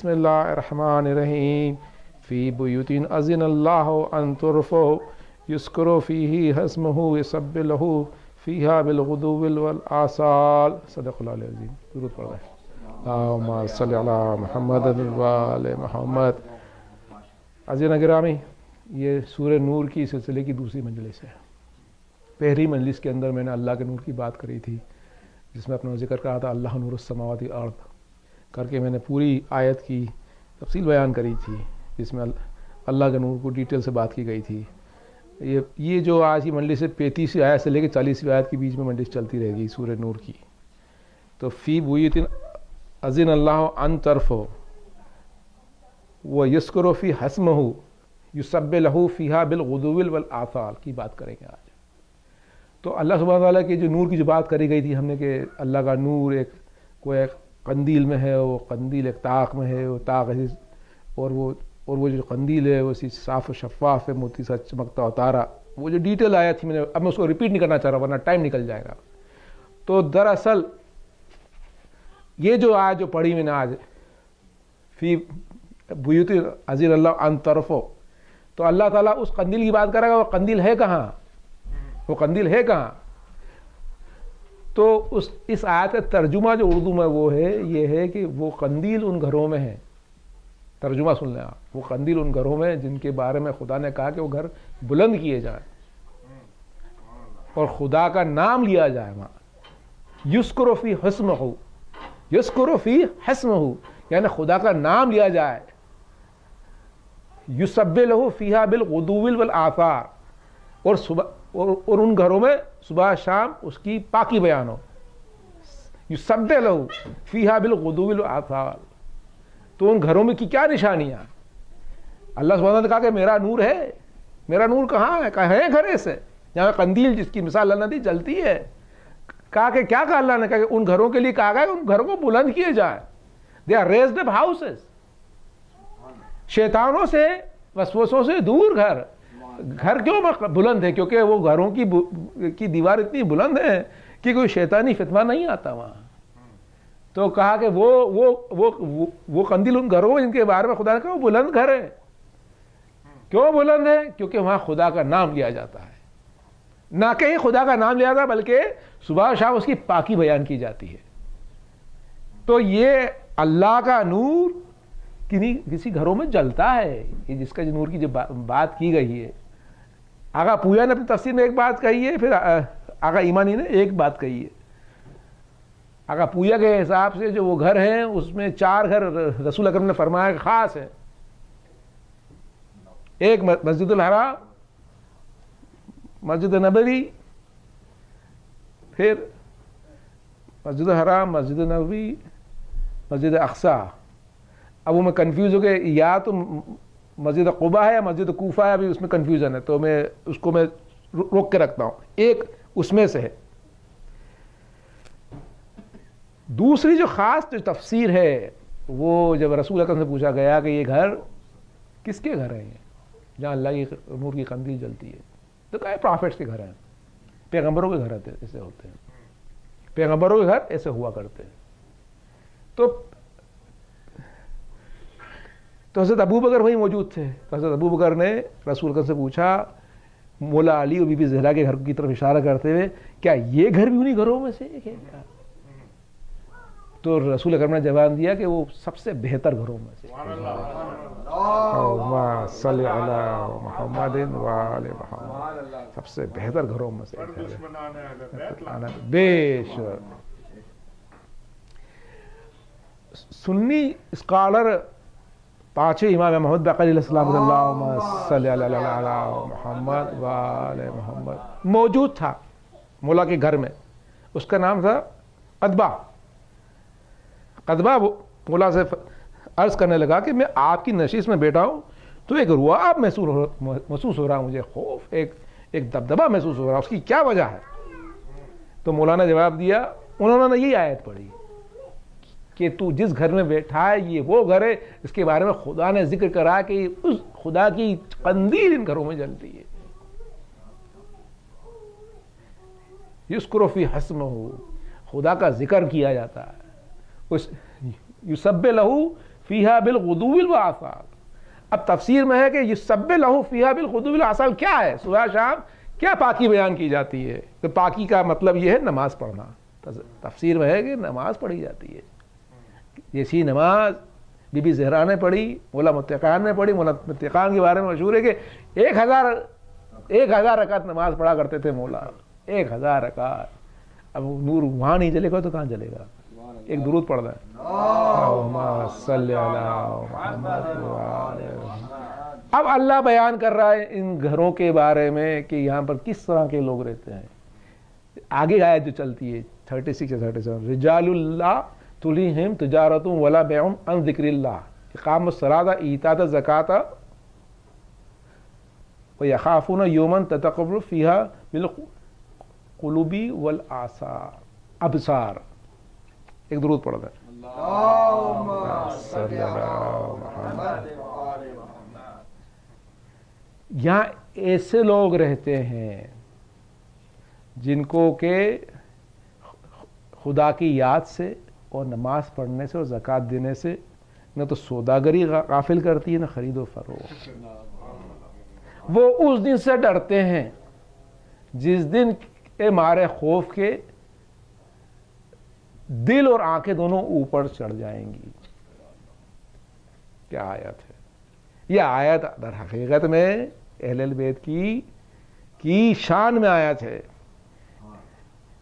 بسم اللہ الرحمن الرحیم فی بیوت اذن اللہ ان ترفع یذکر فیہ اسمہ یسبح لہ فیہا بالغدو والآصال. صدق اللہ العظیم. درود پڑھ رہے ہیں. اللہم صلی علی محمد و آل محمد. عزیزان گرامی، یہ سورہ نور کی سلسلے کی دوسری مجلس ہے. پہلی مجلس کے اندر میں نے اللہ کے نور کی بات کری تھی، جس میں اپنا ذکر کہا تھا اللہ نور السماوات والارض کر کے میں نے پوری آیت کی تفصیل بیان کری تھی، جس میں اللہ کے نور کو ڈیٹیل سے بات کی گئی تھی. یہ جو آج کی مجلس ہے 35ویں آیت سے لے کے 40ویں آیت کے بیچ میں مجلس چلتی رہے گی سورہ نور کی. تو فی بیوت اذن اللہ ان ترفع ویذکر فیہا اسمہ یسبح لہ فیہا بالغدو والآصال کی بات کریں گے آج. تو اللہ سبحانہ تعالیٰ کی جو نور کی جو بات کری گئی تھی ہم نے کہ اللہ کا نور کوئی قندیل میں ہے، وہ قندیل ایک طاق میں ہے، وہ طاق اور وہ جو قندیل ہے وہ اسی صاف و شفاف ہے، موتی سا چمکتا ہوا تارا. وہ جو ڈیٹیل آیا تھی اب میں اس کو ریپیٹ نہیں کرنا چاہ رہا ورنہ ٹائم نکل جائے گا. تو دراصل یہ جو آج جو پڑھی میں نے آج فی بیوت اذن اللہ ان ترفع، تو اللہ تعالیٰ اس قندیل کی بات کرے گا. وہ قندیل ہے کہاں؟ وہ قندیل ہے کہاں؟ تو اس آیت کا ترجمہ جو اردو میں وہ ہے یہ ہے کہ وہ قندیل ان گھروں میں ہے. ترجمہ سن لیں آپ. وہ قندیل ان گھروں میں جن کے بارے میں خدا نے کہا کہ وہ گھر بلند کیے جائیں اور خدا کا نام لیا جائے. وہاں یذکر فی اسمہ، یذکر فی اسمہ یعنی خدا کا نام لیا جائے. یسبح لہ فیہا بالغدو والآصال، اور ان گھروں میں صبح شام اس کی پاکی بیان ہو. یسبح لہ فیہا بالغدو والآصال. تو ان گھروں میں کی کیا نشانیاں؟ اللہ سبحانہ نے کہا کہ میرا نور ہے. میرا نور کہاں ہے؟ کہاں ہے گھر ایسے جہاں قندیل جس کی مثال اللہ نے دی جلتی ہے. کہا کہ کیا کہا اللہ نے؟ کہا کہ ان گھروں کے لیے کہا گیا کہ ان گھروں کو بلند کیے جائے. They are raised up houses. شیطانوں سے وسوسوں سے دور گھر کیوں بلند ہے؟ کیونکہ وہ گھروں کی دیوار اتنی بلند ہے کہ کوئی شیطانی فتنہ نہیں آتا وہاں. تو کہا کہ وہ قندیل ان گھروں جن کے بارے میں خدا نے کہا وہ بلند گھر ہے. کیوں بلند ہے؟ کیونکہ وہاں خدا کا نام لیا جاتا ہے. نہ کہ خدا کا نام لیا جاتا بلکہ صبح شام اس کی پاکی بیان کی جاتی ہے. تو یہ اللہ کا نور کسی گھروں میں جلتا ہے. یہ جس کا نور کی جو بات کی گئی ہے، آقا پویا نے اپنی تفسیر میں ایک بات کہی ہے، پھر آقا ایمانی نے ایک بات کہی ہے. آقا پویا کے حساب سے جو وہ گھر ہیں اس میں 4 گھر رسول اکرم نے فرمایا کہ خاص ہے. ایک مسجد الحرام، مسجد نبوی، پھر مسجد الحرام، مسجد نبوی، مسجد اقصی. اب وہ میں کنفیوز ہو گئے یا تو مسجد قباء ہے یا مسجد کوفہ ہے، ابھی اس میں کنفیوژن ہے تو میں اس کو میں روک کے رکھتا ہوں. ایک اس میں سے ہے. دوسری جو خاص جو تفسیر ہے وہ جب رسول اکرم سے پوچھا گیا کہ یہ گھر کس کے گھر ہیں جہاں اللہ کی نور کی قندیل جلتی ہے، تو کہا پرافٹس کے گھر ہیں، پیغمبروں کے گھر ایسے ہوتے ہیں، پیغمبروں کے گھر ایسے ہوا کرتے ہیں. تو حضرت ابو بکر وہیں موجود تھے. حضرت ابو بکر نے رسول اکرم سے پوچھا مولا علی اور بی بی زہرا کے گھر کی طرف اشارہ کرتے ہوئے، کیا یہ گھر بھی انہی گھروں میں سے ایک ہے؟ تو رسول اکرم نے جواب دیا کہ وہ سب سے بہتر گھروں میں سے. اللہم صلی علی محمد و آل محمد. سب سے بہتر گھروں میں سے بے شک. سنی اسکالر 5 امام محمد باقر علیہ السلام اللہم صلی علی محمد و آل محمد موجود تھا مولا کے گھر میں. اس کا نام تھا قدبہ. قدبہ مولا سے عرض کرنے لگا کہ میں آپ کی نشست میں بیٹھا ہوں تو ایک رعب محسوس ہو رہا، مجھے خوف، ایک دبدبہ محسوس ہو رہا، اس کی کیا وجہ ہے؟ تو مولا نے جواب دیا، انہوں نے یہی آیت پڑھی کہ تو جس گھر میں بیٹھا ہے یہ وہ گھر ہے اس کے بارے میں خدا نے ذکر کرا کہ اس خدا کی قندیل ان گھروں میں جلتی ہے. یذکر فی اسمہ، خدا کا ذکر کیا جاتا ہے. یسبح لہ فیہا بالغدو والآصال. اب تفسیر میں ہے کہ یسبح لہ فیہا بالغدو والآصال کیا ہے؟ صبح شام کیا پاکی بیان کی جاتی ہے؟ تو پاکی کا مطلب یہ ہے نماز پڑھنا. تفسیر میں ہے کہ نماز پڑھی جاتی ہے. جیسی نماز بی بی زہرا نے پڑھی، مولا متقیان نے پڑھی. مولا متقیان کے بارے میں مشہور ہے کہ 1000 رکعت نماز پڑھا کرتے تھے مولا. 1000 رکعت. اب نور وہاں نہیں جلے گا تو کہاں جلے گا؟ ایک درود پڑھ رہا ہے، اللہم صلی علی محمد. اب اللہ بیان کر رہا ہے ان گھروں کے بارے میں کہ یہاں پر کس طرح کے لوگ رہتے ہیں. آگے آیت جو چلتی ہے 36 یا 37، رجال اللہ تلہم تجارت ولا بیع عن ذکر اللہ اقام الصلاۃ ایتاء الزکاۃ ویخافون یوما تتقلب فیہا بالقلوب والابصار. ایک درود پڑھ دیں. یہاں ایسے لوگ رہتے ہیں جن کو کہ خدا کی یاد سے اور نماز پڑھنے سے اور زکوٰۃ دینے سے نہ تو سوداگری غافل کرتی ہے نہ خرید و فروخت. وہ اس دن سے ڈرتے ہیں جس دن کے مارے خوف کے دل اور آنکھیں دونوں اوپر چڑھ جائیں گی. کیا آیت ہے یہ! آیت در حقیقت میں اہل البیت کی شان میں آیت ہے.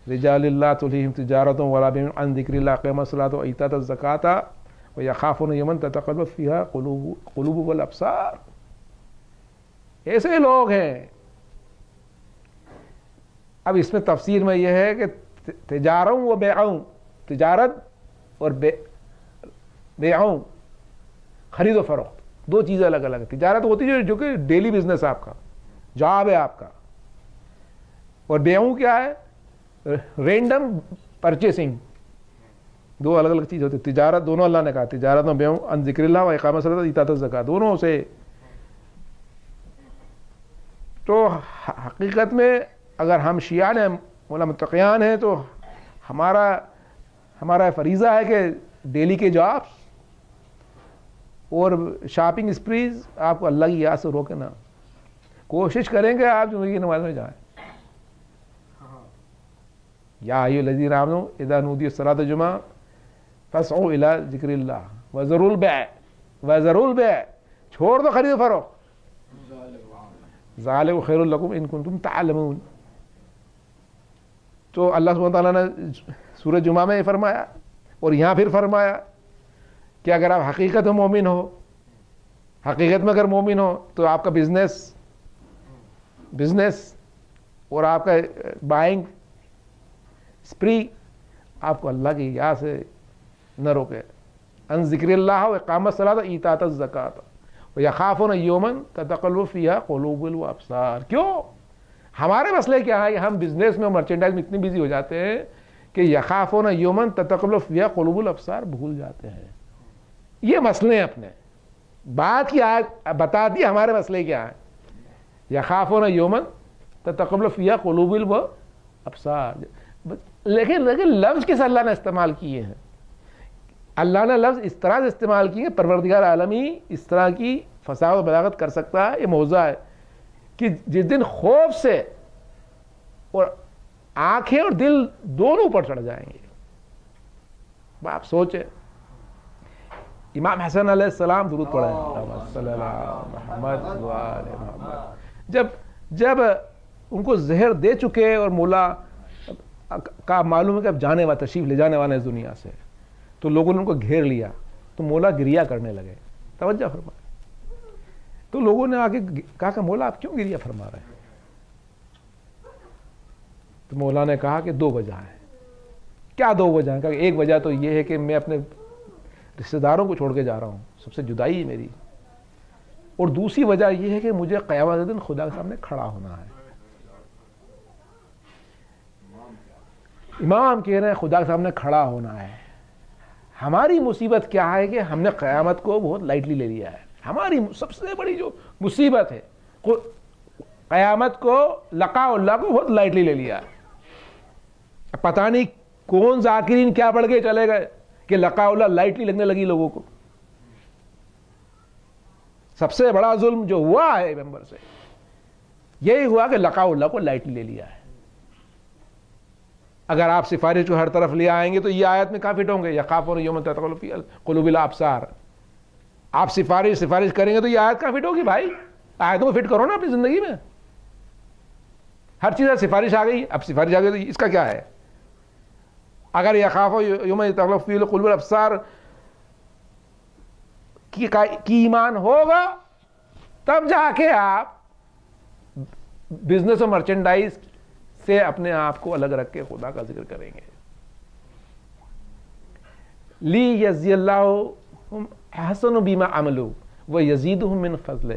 رجال اللہ تلہم تجارت ولا بیع عن ذکر اللہ اقاموا الصلاۃ وایتاء الزکاۃ ویخافون یوما تتقلب فیہا قلوب والابصار. ایسے لوگ ہیں. اب اس میں تفسیر میں یہ ہے کہ تجاروں و بیعوں، تجارت اور بیعوں خرید و فروخت دو چیزیں الگ الگ ہیں. تجارت ہوتی ہے جو کہ ڈیلی بزنس آپ کا جاب ہے آپ کا، اور بیعوں کیا ہے؟ Random purchasing. دو الگ الگ چیز ہوتی ہے. تجارت دونوں اللہ نے کہا تجارت میں بیعوں عن ذکر اللہ و اقام الصلاۃ و ایتاء الزکاۃ دونوں سے. تو حقیقت میں اگر ہم شیعہ ہیں مولا متقیان ہیں تو ہمارا فریضہ ہے کہ ڈیلی کے جابس اور شاپنگ اسپریز آپ کو اللہ کی یاد سے روکے نا. کوشش کریں کہ آپ جمعے کی نماز میں جائیں. یا ایھا الذین آمنوا اذا نودی للصلاۃ الجمعہ فاسعوا الی ذکر اللہ وذروا البیع. چھوڑ دو خرید و فروخت. ذالک خیر لکم ان کنتم تعلمون. تو اللہ سبحانہ تعالیٰ نے سورہ جمعہ میں فرمایا اور یہاں پھر فرمایا کہ اگر آپ حقیقت میں مومن ہو، حقیقت میں اگر مومن ہو تو آپ کا بزنس اور آپ کا بائنگ اسپری آپ کو اللہ کی یاد سے نہ روکے. ان ذکر اللہ و اقام الصلاۃ و ایتاء الزکاۃ ویخافون یوما تتقلب فیہا قلوب والابصار. کیوں؟ ہمارے مسئلے کیا ہے کہ ہم بزنس میں اور مرچنڈائز میں اتنے بزی ہو جاتے ہیں کہ یخافون یوما تتقلب فیہا قلوب الابصار بھول جاتے ہیں. یہ مسئلے ہیں اپنے. بات کی آیت بتا دی ہمارے مسئلے کیا ہیں. یخافون یوما تتقلب فیہا قلوب الابصار. لیکن لفظ کس اللہ نے استعمال کیے ہیں؟ اللہ نے لفظ اس طرح سے استعمال کیے ہیں. پروردگار عالمی اس طرح کی فصاحت و بلاغت کر سکتا ہے. یہ موضوع ہے کہ جس دن خوف سے اور آنکھیں اور دل دونوں اوپر چڑھ جائیں گے. آپ سوچیں امام حسن علیہ السلام درود پڑھیں صلی اللہ محمد وآل محمد. جب ان کو زہر دے چکے اور مولا کا معلوم ہے کہ اب جانے والا تشریف لے جانے والا اس دنیا سے، تو لوگوں نے ان کو گھیر لیا تو مولا گریا کرنے لگے. توجہ فرمائیں. تو لوگوں نے آگے کہا کہ مولا آپ کیوں گریا فرما رہے ہیں؟ تو مولا نے کہا کہ دو وجہ ہیں. کیا دو وجہ ہیں؟ کہ ایک وجہ تو یہ ہے کہ میں اپنے رشتہ داروں کو چھوڑ کے جا رہا ہوں، سب سے جدائی ہے میری. اور دوسری وجہ یہ ہے کہ مجھے قیامت دن خدا کے سامنے کھڑا ہونا ہے. امام کہہ رہے ہیں خدا کے سامنے کھڑا ہونا ہے. ہماری مصیبت کیا ہے کہ ہم نے قیامت کو بہت لائٹلی لے لیا ہے. ہماری سب سے بڑی جو مصیبت ہے قیامت کو، لقاء اللہ کو بہت لائٹلی لے لیا ہے. پتہ نہیں کون ذاکرین کیا پڑھ کے چلے گئے کہ لقاء اللہ لائٹلی لگنے لگی لوگوں کو. سب سے بڑا ظلم جو ہوا ہے ممبر سے یہی ہوا کہ لقاء اللہ کو لائٹلی لے لیا ہے. اگر آپ سفارش کو ہر طرف لے آئیں گے تو یہ آیت میں کہاں فٹ ہوں گے؟ یخافون یوما تتقلب فیہ القلوب والابصار. آپ سفارش کریں گے تو یہ آیت کہاں فٹ ہوگی بھائی؟ آیتوں کو فٹ کرو نا اپنی زندگی میں. ہر چیز سفارش آ گئی، اب سفارش آ گئی تو اس کا کیا ہے؟ اگر یخافون یوما تتقلب فیہ القلوب والابصار کی ایمان ہوگا تب جا کے آپ بزنس اور مرچنڈائز سے اپنے آپ کو الگ رکھ کے خدا کا ذکر کریں گے. لی یجزی اللہ احسن بما عملوا ویزیدہم من فضلہ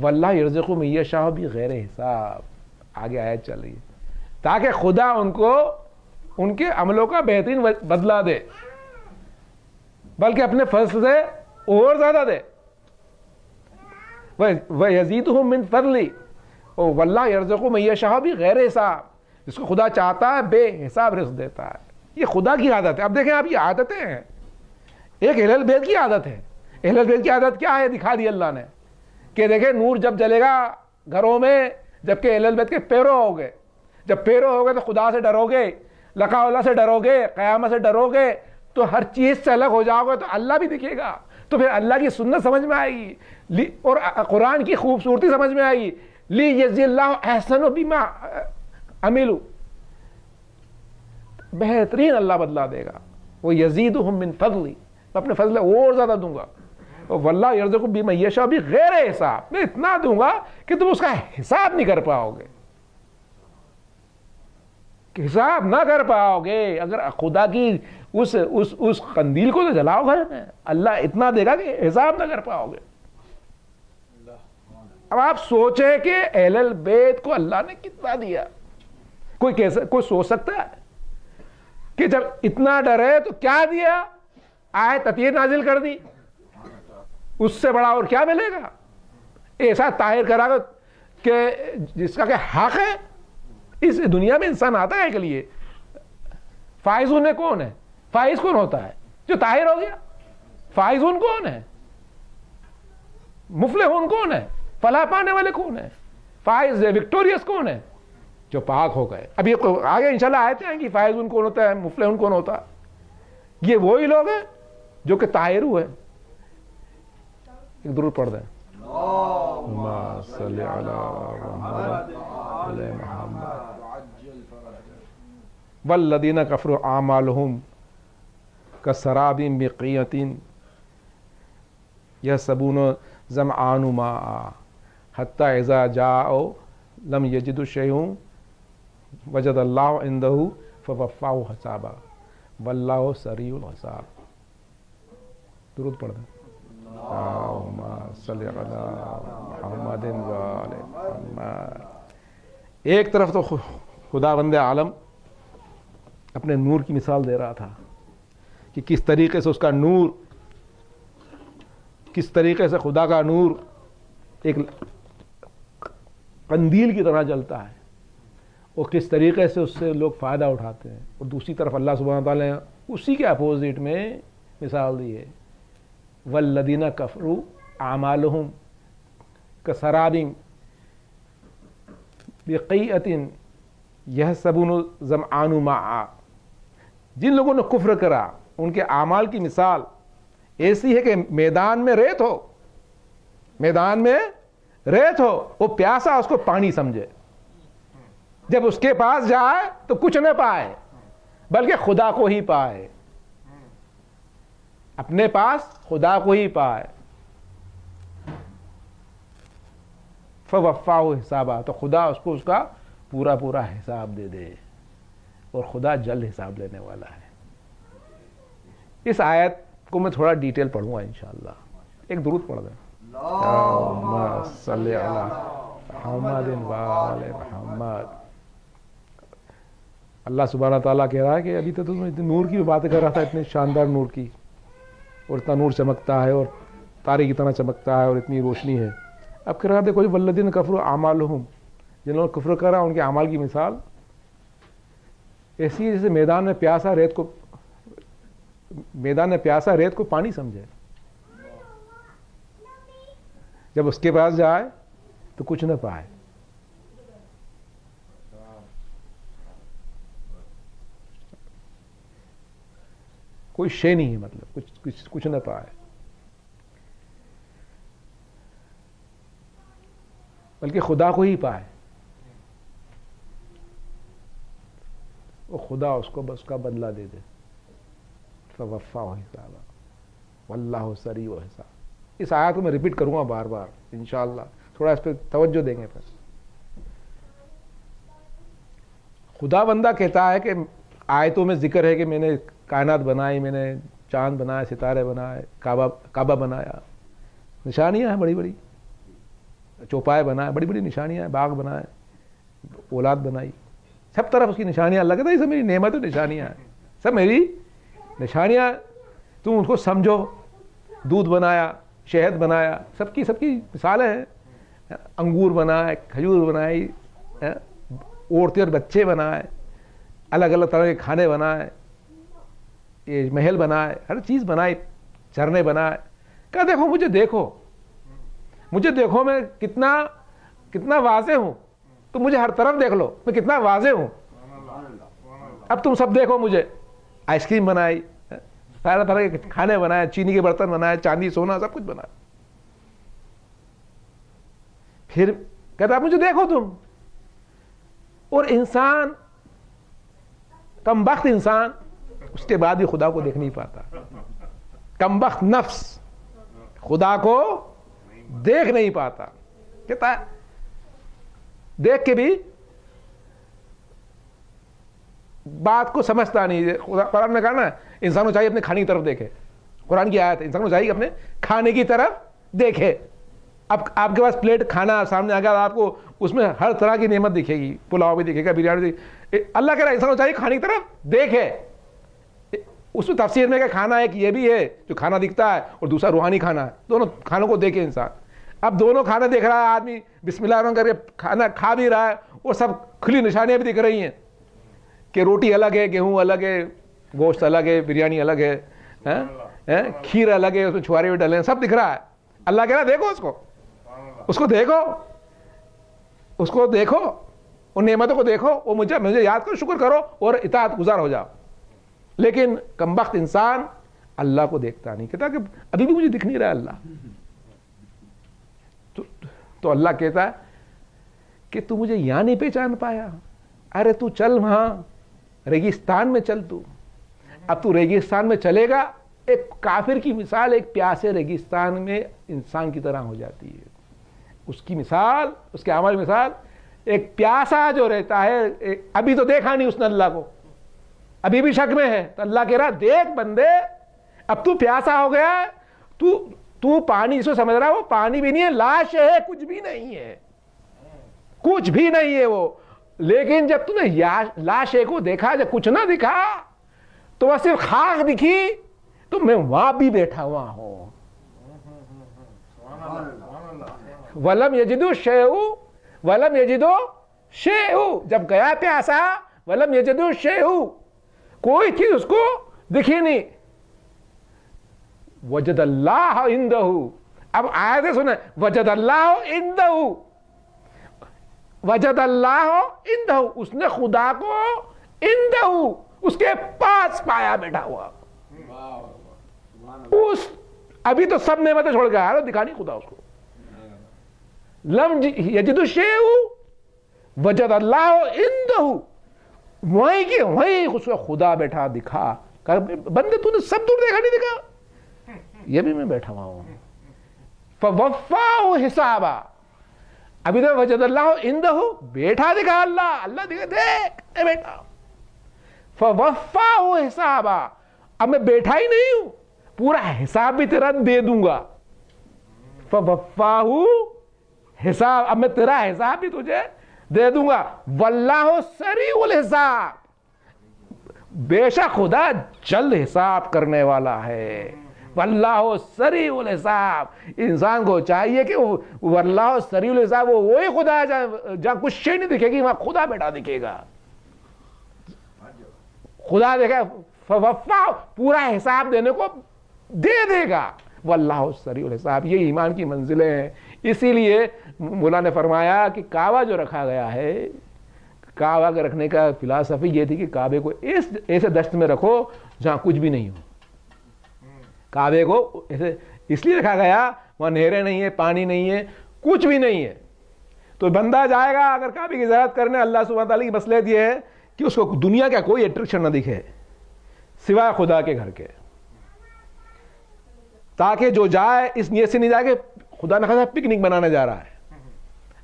واللہ یرزق من یشاء بغیر حساب. آگے آیت چل رہی ہے تاکہ خدا ان کو ان کے عملوں کا بہترین بدلہ دے، بلکہ اپنے فضل سے اور زیادہ دے. وَيَزِيدُهُم مِّن فَضْلِهِ وَاللَّهُ يَرْزُقُ مَن يَشَاءُ بِغَيْرِ حساب. جس کو خدا چاہتا ہے بے حساب رزق دیتا ہے. یہ خدا کی عادت ہے. اب دیکھیں آپ یہ عادتیں ہیں، ایک اہل البیت کی عادت ہے. اہل البیت کی عادت کیا ہے؟ دکھا دی اللہ نے کہ دیکھیں نور جب جلے گا گھروں میں جبکہ اہل البیت کے پیرو ہو گے. جب پیرو ہو گے تو خدا سے ڈرو گے، لقاء اللہ سے ڈرو گے، قیامت سے ڈرو گے، تو ہر چیز سے الگ ہو جاؤ گے تو اللہ بھی دکھے گا، تو پھر اللہ کی سنت سمجھ میں آئے گی اور قرآن کی خوبصورتی سمجھ میں آئے گی. لی یجزی اللہ احسن بما عملوا، بہترین اللہ بدلا دے گا. وہ یزیدہم من فضلی، میں اپنے فضل اور زیادہ دوں گا. واللہ یرزق بمن یشاء بغیر حساب، میں اتنا دوں گا کہ تم اس کا حساب نہیں کر پاؤ گے، حساب نہ کر پاؤ گے. اگر خدا کی اس قندیل کو تو جلاؤ گھر میں، اللہ اتنا دے گا کہ حساب نہ کر پاؤ گے. اب آپ سوچیں کہ اہل البیت کو اللہ نے کتنا دیا. کوئی سوچ سکتا ہے کہ جب اتنا ڈر ہے تو کیا دیا؟ آیت عطیہ نازل کر دی، اس سے بڑا اور کیا ملے گا؟ ایسا طاہر کرا کہ جس کا کہ حق ہے. اس دنیا میں انسان آتا ہے کے لیے فائز ہونے کون ہے؟ فائز کون ہوتا ہے؟ جو طاہر ہو گیا. فائز ہون کون ہے؟ مفلح ہون کون ہے؟ فلاح پانے والے کون ہیں؟ فائز وکٹوریس کون ہے؟ جو پاک ہو گئے. اب یہ آگے انشاءاللہ آیتیں ہیں کہ فائز ہون کون ہوتا ہے، مفلح ہون کون ہوتا ہے. یہ وہی لوگ ہیں جو کہ طاہر ہوئے. ایک درود پڑھ دیں. اللہم صلی علی محمد علی محمد. والذین کفروا اعمالهم کسراب بقیعۃ یحسبون ظمآن ماء حتی اذا جاءوا لم یجدوا شیئا وجد اللہ عندہ فوفاہ حسابا واللہ سریع الحساب. درود پڑھ دیں. اللہم صلی علی محمد وآل محمد. ایک طرف تو خداوند عالم اپنے نور کی مثال دے رہا تھا کہ کس طریقے سے اس کا نور، کس طریقے سے خدا کا نور ایک قندیل کی طرح جلتا ہے اور کس طریقے سے اس سے لوگ فائدہ اٹھاتے ہیں. اور دوسری طرف اللہ سبحانہ تعالیٰ نے اسی کے اپوزٹ میں مثال دی ہے. والذین کفروا اعمالهم کسراب بقیعۃ یحسبون ظمآن ماء. جن لوگوں نے کفر کرا ان کے اعمال کی مثال ایسی ہے کہ میدان میں ریت ہو، میدان میں ریت ہو، وہ پیاسا اس کو پانی سمجھے. جب اس کے پاس جائے تو کچھ نہ پائے بلکہ خدا کو ہی پائے، اپنے پاس خدا کو ہی پائے. فوفاہ حسابا، تو خدا اس کو اس کا پورا پورا حساب دے دے، اور خدا جلد حساب لینے والا ہے. اس آیت کو میں تھوڑا ڈیٹیل پڑھوں گا انشاءاللہ. ایک درود پڑھ دیں. اللہم صلی علی محمد وآل محمد. اللہ سبحانہ تعالیٰ کہہ رہا ہے کہ ابھی تو تم نور کی باتیں کر رہا تھا، اتنے شاندار نور کی، اور اتنا نور چمکتا ہے اور تارے کی طرح چمکتا ہے اور اتنی روشنی ہے. اب کہہ رہا دیکھو والذین کفروا اعمالهم، جنہوں نے کفر کرا ان کے اعمال کی مثال ایسی ہے جیسے میدان میں پیاسا ریت کو پانی سمجھے. جب اس کے پاس جائے تو کچھ نہ پائے. کوئی شے نہیں ہے، مطلب کچھ نہ پائے. بلکہ خدا کو ہی پائے. وہ خدا اس کو بس کا بدلہ دے دے. فوفاہ حسابا واللہ سریع الحساب. اس آیت کو میں ریپیٹ کروں گا بار بار انشاءاللہ، تھوڑا اس پہ توجہ دیں گے. پھر خدا بندہ کہتا ہے کہ آیتوں میں ذکر ہے کہ میں نے کائنات بنائی، میں نے چاند بنائے، ستارے بنائے، کعبہ بنایا، نشانیاں ہیں بڑی بڑی، چوپائے بنائے، بڑی بڑی نشانیاں ہیں، باغ بنائے، اولاد بنائی، سب طرف اس کی نشانیاں. اللہ کہتا ہے یہ سب میری نعمت و نشانیاں ہیں، سب میری نشانیاں، تم ان کو سمجھو. دودھ بنایا، شہد بنایا، سب کی مثالیں ہیں. انگور بنائے، کھجور بنائی، عورتیں اور بچے بنائے، الگ الگ طرح کے کھانے بنائے، یہ محل بنائے، ہر چیز بنائی، جھرنے بنائے. کہا دیکھو مجھے دیکھو میں کتنا واضح ہوں. تم مجھے ہر طرف دیکھ لو میں کتنا واضح ہوں. اب تم سب دیکھو مجھے. آئس کریم بنائی، طرح طرح کے کھانے بنائے، چینی کے برتن بنائے، چاندی سونا سب کچھ بنایا. پھر کہتا مجھے دیکھو تم. اور انسان، کمبخت انسان، اس کے بعد بھی خدا کو دیکھ نہیں پاتا. کمبخت نفس خدا کو دیکھ نہیں پاتا. کہتا ہے دیکھ کے بھی بات کو سمجھتا نہیں. قرآن میں کہا نا انسان کو چاہیے اپنے کھانے کی طرف دیکھے. قرآن کی آیت ہے انسان کو چاہیے اپنے کھانے کی طرف دیکھے. اب آپ کے پاس پلیٹ کھانا سامنے آ گیا، آپ کو اس میں ہر طرح کی نعمت دکھے گی، پلاؤ بھی دکھے گا، بریانی دکھے. اللہ کہہ رہا ہے انسان کو چاہیے کھانے کی طرف دیکھے. اس میں تفسیر میں کہ کھانا ایک یہ بھی ہے جو کھانا دکھتا ہے اور دوسرا روحانی کھانا ہے. دونوں کھانوں کو دیکھے انسان. اب دونوں کھانا دیکھ رہا ہے آدمی، بسم اللہ الرحمن کر کے کھانا کھا بھی رہا ہے، اور سب کھلی نشانیاں بھی دکھ رہی ہیں کہ روٹی الگ ہے، گیہوں الگ ہے، گوشت الگ ہے، بریانی الگ ہے، کھیر الگ ہے، اس میں چھوارے بھی ڈلے ہیں، سب دکھ رہا ہے. اللہ کہہ رہا ہے دیکھو اس کو دیکھو، ان نعمتوں کو دیکھو، وہ مجھے یاد کرو، شکر کرو اور اطاعت گزار ہو جاؤ. لیکن کمبخت انسان اللہ کو دیکھتا نہیں. کہتا کہ ابھی بھی مجھے دکھ نہیں رہا اللہ. تو اللہ کہتا ہے کہ تو مجھے یہاں نہیں پہچان پایا. ارے تو چل وہاں ریگستان میں چل. تو اب تو ریگستان میں چلے گا، ایک کافر کی مثال ایک پیاسے ریگستان میں انسان کی طرح ہو جاتی ہے. اس کی مثال، اس کے عمل مثال ایک پیاسا جو رہتا ہے، ابھی تو دیکھا نہیں اس نے اللہ کو، ابھی بھی شک میں ہے. تو اللہ کہہ رہا دیکھ بندے، اب تو پیاسا ہو گیا، تو پانی اس کو سمجھ رہا ہے، وہ پانی بھی نہیں ہے، لاش ہے، کچھ بھی نہیں ہے، کچھ بھی نہیں ہے وہ. لیکن جب تم نے لاش کو دیکھا، جب کچھ نہ دکھا تو وہ صرف خاک دکھی، تو میں وہاں بھی بیٹھا ہوا ہوں. وَلَمْ يَجِدُوا شَيْءً وَلَمْ يَجِدُوا شَيْءً، جب گیا پیاسا، وَلَمْ يَجِدُوا شَيْءً، کوئی چیز اس کو دکھی نہیں. وجد اللہ عندہ، اب آیتیں سنیں، وجد اللہ عندہ، وجد اللہ عندہ، اس نے خدا کو عندہ، اس کے پاس پایا بیٹھا ہوا. ابھی تو سب نعمتیں چھوڑ گیا، دکھانی خدا اس کو. لم یجد الشیء وجد اللہ عندہ، وہیں کی وہیں اس کو خدا بیٹھا دکھا. بندے تو نے سب دور دیکھا نہیں دکھا، یہ بھی میں بیٹھا ہوا ہوں. فوفاہ حسابا، ابھی تو وجد اللہ عندہ، بیٹھا دکھا اللہ دکھا دیکھ بیٹھا. فوفاہ حسابا، اب میں بیٹھا ہی نہیں ہوں، پورا حساب بھی تیرا دے دوں گا. فوفاہ حساب، اب میں تیرا حساب بھی تجھے دے دوں گا. واللہ سریع الحساب، بے شک خدا جلد حساب کرنے والا ہے. واللہ سریع الحساب، انسان کو چاہیے کہ واللہ سریع الحساب، وہی خدا ہے جہاں کچھ شے نہیں دکھے گی وہاں خدا بیٹھا دکھے گا. خدا دیکھے فوفا، پورا حساب دینے کو دے دے گا. واللہ سریع الحساب. یہ ایمان کی منزلیں ہیں، اسی لیے مولا نے فرمایا کہ کعبہ جو رکھا گیا ہے، کعبہ کے رکھنے کا فلاسفی یہ تھی کہ کعبے کو ایسے دشت میں رکھو جہاں کچھ بھی نہیں ہو. کعبے کو ایسے اس لیے رکھا گیا، وہاں نہریں نہیں ہے، پانی نہیں ہے، کچھ بھی نہیں ہے. تو بندہ جائے گا اگر کعبے کی زیارت کرنے، اللہ سبحانہ تعالیٰ کی مصلحت یہ ہے کہ اس کو دنیا کا کوئی اٹریکشن نہ دکھے سوائے خدا کے گھر کے، تاکہ جو جائے اس نیت سے نہیں جائے کہ خدا نہ خدا پکنک بنانے جا رہا ہے.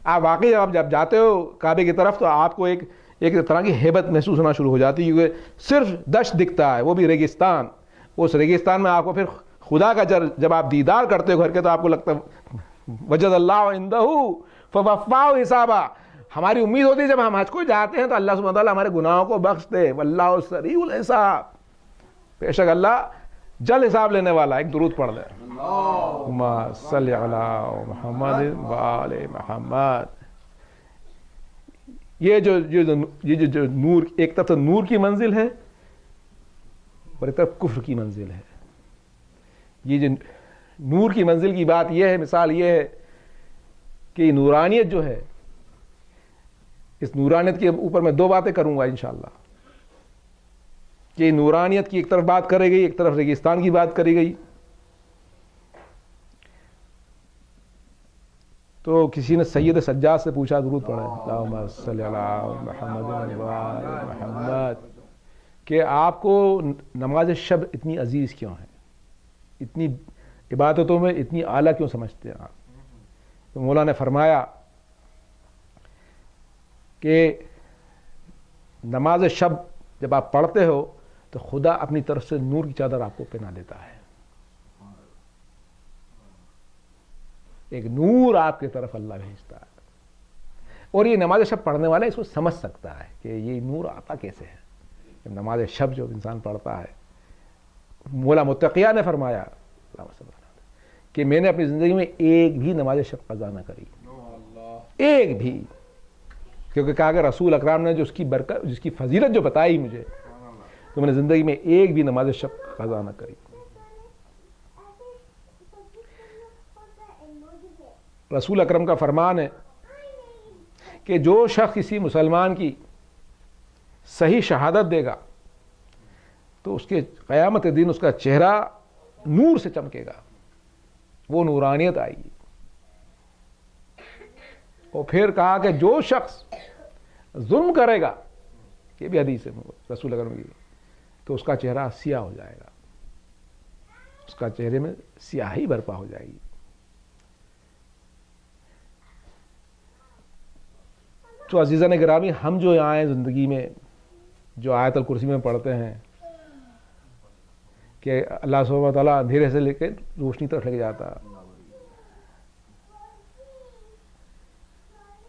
آپ واقعی جب جاتے ہو کعبے کی طرف تو آپ کو ایک طرح کی ہیبت محسوس ہونا شروع ہو جاتی ہے، کیونکہ صرف دشت دکھتا ہے، وہ بھی ریگستان. اس ریگستان میں آپ کو پھر خدا کا جب آپ دیدار کرتے ہو گھر کے تو آپ کو لگتا ہے وجد اللہ عندہ فوفاہ حسابا. ہماری امید ہوتی ہے جب ہم حج کو جاتے ہیں تو اللہ سبحانہ تعالیٰ ہمارے گناہوں کو بخش دے. واللہ سریع الحساب، بے شک اللہ جلد حساب لینے والا. ایک درود پڑھ لیں، اللہم صلی علی محمد وآل محمد. یہ جو نور، ایک طرف نور کی منزل ہے اور ایک طرف کفر کی منزل ہے. یہ جو نور کی منزل کی بات یہ ہے، مثال یہ ہے کہ نورانیت جو ہے، اس نورانیت کے اوپر میں 2 باتیں کروں گا انشاءاللہ. کہ نورانیت کی ایک طرف بات کرے گئی، ایک طرف ریگستان کی بات کری گئی. تو کسی نے سید سجاد سے پوچھا، درود پڑھا اللہم صلی علی محمد وآل محمد، کہ آپ کو نماز شب اتنی عزیز کیوں ہے، اتنی عبادتوں میں اتنی اعلیٰ کیوں سمجھتے ہیں آپ؟ تو مولا نے فرمایا کہ نماز شب جب آپ پڑھتے ہو تو خدا اپنی طرف سے نور کی چادر آپ کو پہنا دیتا ہے. ایک نور آپ کی طرف اللہ بھیجتا ہے. اور یہ نماز شب پڑھنے والا اس کو سمجھ سکتا ہے کہ یہ نور آتا کیسے ہے. جب نماز شب جو انسان پڑھتا ہے، مولا متقیہ نے فرمایا کہ میں نے اپنی زندگی میں ایک بھی نماز شب قضا نہ کری، ایک بھی. کیونکہ کہا کہ رسول اکرام نے جو اس کی برکت، جس کی فضیلت جو بتائی مجھے، تو میں نے زندگی میں ایک بھی نماز شب قضا نہ کری. رسول اکرم کا فرمان ہے کہ جو شخص کسی مسلمان کی صحیح شہادت دے گا تو اس کے قیامت دن اس کا چہرہ نور سے چمکے گا، وہ نورانیت آئے گی. اور پھر کہا کہ جو شخص ظلم کرے گا، یہ بھی حدیث ہے رسول اکرم کی، تو اس کا چہرہ سیاہ ہو جائے گا، اس کا چہرے میں سیاہی برپا ہو جائے گی. تو عزیزان گرامی، ہم جو آئے زندگی میں جو آیت الکرسی میں پڑھتے ہیں کہ اللہ سبحانہ و تعالیٰ اندھیرے سے لے کے روشنی طرف لے کے جاتا،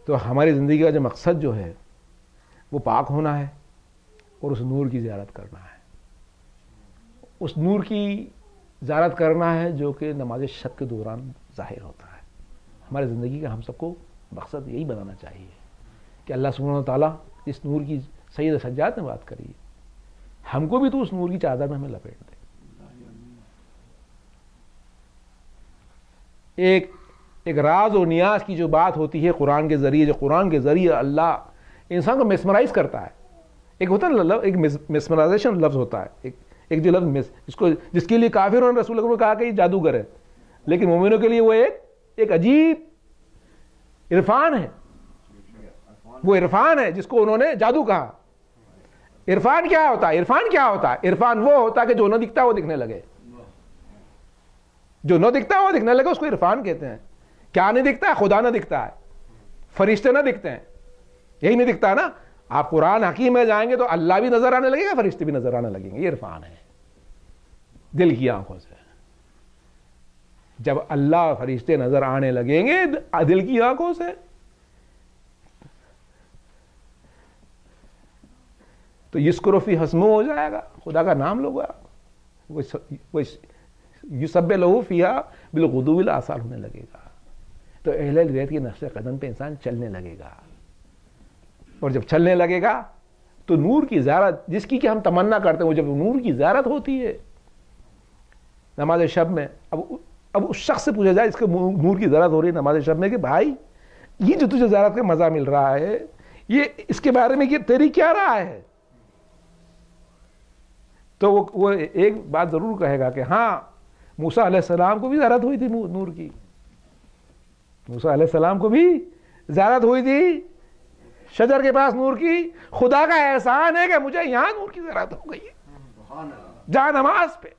تو ہماری زندگی کا جو مقصد جو ہے وہ پاک ہونا ہے اور اس نور کی زیارت کرنا ہے. اس نور کی زیارت کرنا ہے جو کہ نماز شب کے دوران ظاہر ہوتا ہے. ہماری زندگی کا ہم سب کو مقصد یہی بنانا چاہیے کہ اللہ سبحانہ و تعالیٰ اس نور کی، سید سجاد نے بات کری، ہم کو بھی تو اس نور کی چادر میں ہمیں لپیٹ دے. ایک راز و نیاز کی جو بات ہوتی ہے قرآن کے ذریعے، جو قرآن کے ذریعے اللہ انسان کو میسمرائز کرتا ہے. ایک ہوتا ہے ایک میسمرائزیشن لفظ ہوتا ہے، ایک جو لفظ جس کے لیے کافروں نے رسول اللہ نے کہا کہ یہ جادوگر ہے، لیکن مومنوں کے لیے وہ ایک عجیب عرفان ہے. وہ عرفان ہے جس کو انہوں نے جادو کہا. عرفان کیا ہوتا ہے؟ عرفان کیا ہوتا ہے؟ عرفان وہ ہوتا ہے کہ جو نہ دکھتا وہ دکھنے لگے، جو نہ دکھتا وہ دکھنے لگے، اس کو عرفان کہتے ہیں. کیا نہیں دکھتا ہے؟ خدا نہ دکھتا ہے، فرشتے نہ دکھتے ہیں، یہی نہیں دکھتا نا. آپ قرآن حکیم میں جائیں گے تو اللہ بھی نظر آنے لگے گا، فرشتے بھی نظر آنے لگیں گے. یہ عرفان ہے دل کی آنکھوں سے. جب اللہ فرشتے نظر آنے لگیں گے دل کی آنکھوں سے تو یذکر فی اسمہ ہو جائے گا، خدا کا نام لوگا، وہ یسبح لہ فیہا بالغدو والآصال ہونے لگے گا. تو اہل بیت کے نقش قدم پہ انسان چلنے لگے گا، اور جب چلنے لگے گا تو نور کی زیارت جس کی کہ ہم تمنا کرتے ہیں، وہ جب نور کی زیارت ہوتی ہے نماز شب میں. اب اب اس شخص سے پوچھا جائے اس کے نور کی ضرورت ہو رہی ہے نماز شب میں کہ بھائی یہ جو تجھے زیارت کا مزہ مل رہا ہے یہ اس کے بارے میں یہ تیری کیا رائے ہے؟ تو وہ ایک بات ضرور کہے گا کہ ہاں موسیٰ علیہ السلام کو بھی زیارت ہوئی تھی نور کی، موسیٰ علیہ السلام کو بھی زیارت ہوئی تھی شجر کے پاس نور کی. خدا کا احسان ہے کہ مجھے یہاں نور کی زیارت ہو گئی ہے جہاں نماز پہ.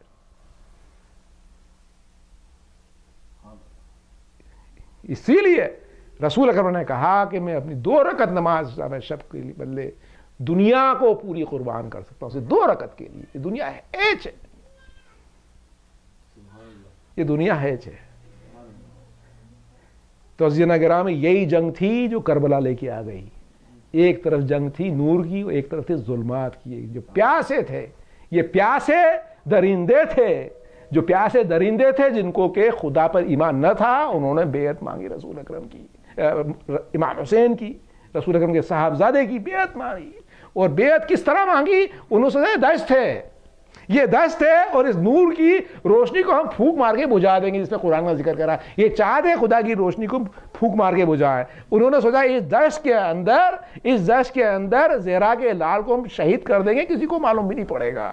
اسی لیے رسول اکرم نے کہا کہ میں اپنی 2 رکعت نماز شب کے لیے بدلے دنیا کو پوری قربان کر سکتا ہوں، صرف 2 رکعت کے لیے. یہ دنیا ہیچ ہے، یہ دنیا ہیچ ہے. تو عزیزانا گرامی یہی جنگ تھی جو کربلا لے کے آ گئی. ایک طرف جنگ تھی نور کی، ایک طرف تھی ظلمات کی. جو پیاسے تھے یہ پیاسے درندے تھے، جو پیاسے درندے تھے جن کو کہ خدا پر ایمان نہ تھا، انہوں نے بیعت مانگی رسول اکرم کی، امام حسین کی، رسول اکرم کے صاحبزادے کی بیعت مانگی. اور بیعت کس طرح مانگی؟ انہوں سے دشت ہے، یہ دشت ہے اور اس نور کی روشنی کو ہم پھونک مار کے بجھا دیں گے، جس میں قرآن کا ذکر کرا ہے. یہ چاہتے خدا کی روشنی کو پھونک مار کے بجھائے. انہوں نے سوچا اس دشت کے اندر زہرا کے لال کو ہم شہید کر دیں گے، کسی کو معلوم بھی نہیں پڑے گا.